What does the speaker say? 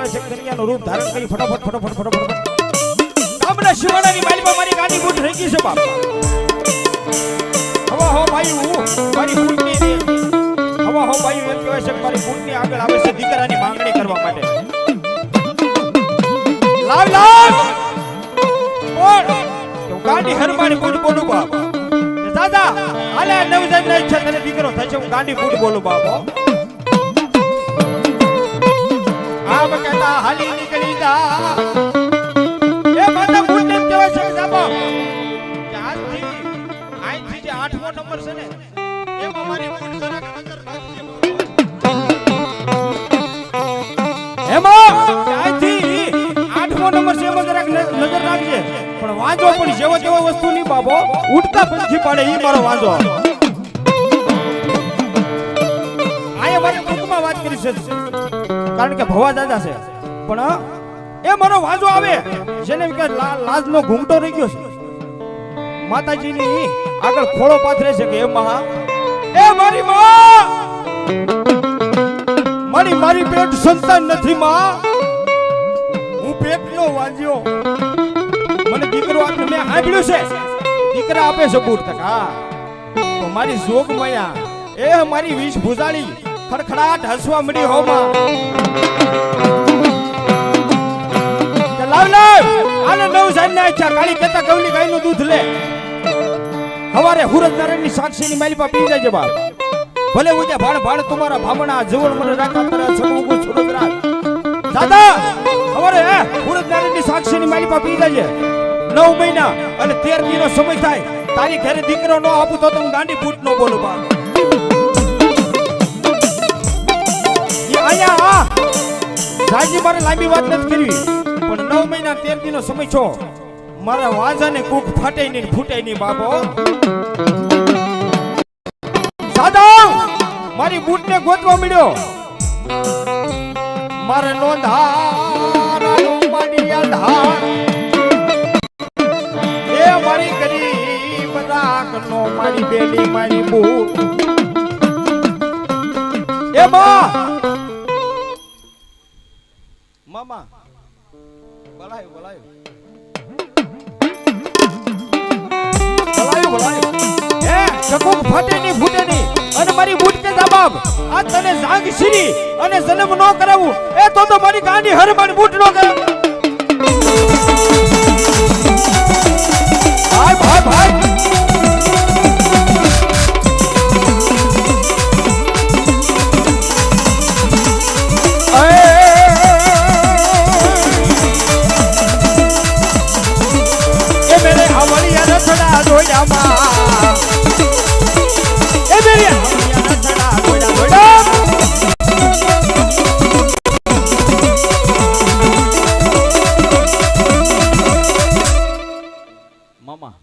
કહેવાય છે કન્યાનું રૂપ ધારણ કરી ફટાફટ ગામના શિવાડાની માલીમાં મારી ગાડી બૂટ રહી ગઈ છે બાપ હવા હો ભાઈ મારી બૂટની હવા હો ભાઈ એમ કહેવાય છે મારી બૂટની આગળ આવે છે દીકરાની માંગણી કરવા માટે લાવ કોણ તો ગાડી હરમાની બૂટ બોલું બાપ દાદા આલે નવજન ને ઈચ્છા તને દીકરો થશે હું ગાડી બૂટ બોલું બાપ આમ કહેતા હાલી નીકળી જા એ માતા બૂટ ને કહેવાય છે બાપ આજથી જે 8મો નંબર છે ને એમાં મારી બૂટ જરાક નજર નાખજે એમાં આજથી 8મો નંબર છે એમાં જરાક નજર નાખજે પણ વાંજો પણ જેવો તેવો વસ્તુ ની બાબો ઉડતા પંખી પાડે ઈ મારો વાંજો આયા મારી ટૂંકમાં વાત કરી છે કારણ કે ભવા દાદા છે પણ એ મારો વાંજો આવે જેને કે લાજનો ઘૂંટો રહી ગયો છે માતાજીની આગળ ખોળો પાથરે છે કે એ મહા એ મારી માં મારી પેટ સંતાન નથી માં હું પેટનો વાંજ્યો મને દીકરો આપને મેં સાંભળ્યું છે દીકરા આપે છે બૂટ તક હા તો મારી જોગ મયા એ મારી વીસ ભુજાળી ખડખડાટ હસવા મળી હો માં લાવ આને નવ જાનના ઈચ્છા કાળી કેતા ગવલી ગાયનું દૂધ લે હવારે હુરત નારાયણની સાક્ષીની માલી પા પી જાય બાપ ભલે ઉજે ભાણ તમારા ભામણા જવળ મને રાખા તરે સગુગુ સુરત રાત દાદા હવારે હુરત નારાયણની સાક્ષીની માલી પા પી જાય 9 મહિના અને 13 દિનો સમય થાય તારી ઘરે દીકરો નો આપું તો હું ગાંડી બૂટ નો બોલું બાપ એ આયા સાજી મારે લાંબી વાત નથી કરવી પણ 9 મહિના 13 દિનો સમય છો મારા વાજાને કુક ફાટે નહીં ફૂટે નહીં બાપો સાદા મારી બૂટ ને ગોતવા મળ્યો મારે નોંધારાનું માડી અંધાર એ મારી ગરીબ રાખનો મારી બેલી મારી બૂટ એ મામા બોલાયો એ કકુક ફાટે ની ફૂટે ની અને મારી બૂટ કે જવાબ આ તને જાગ શ્રી અને જન્મ નો કરાવું એ તો મારી ગાંડી હર મારી બૂટ નો કરાવ ભાઈ એ મેરે આવળિયા રથડા જોયામાં એ મેરે આવળિયા રથડા જોયા મામા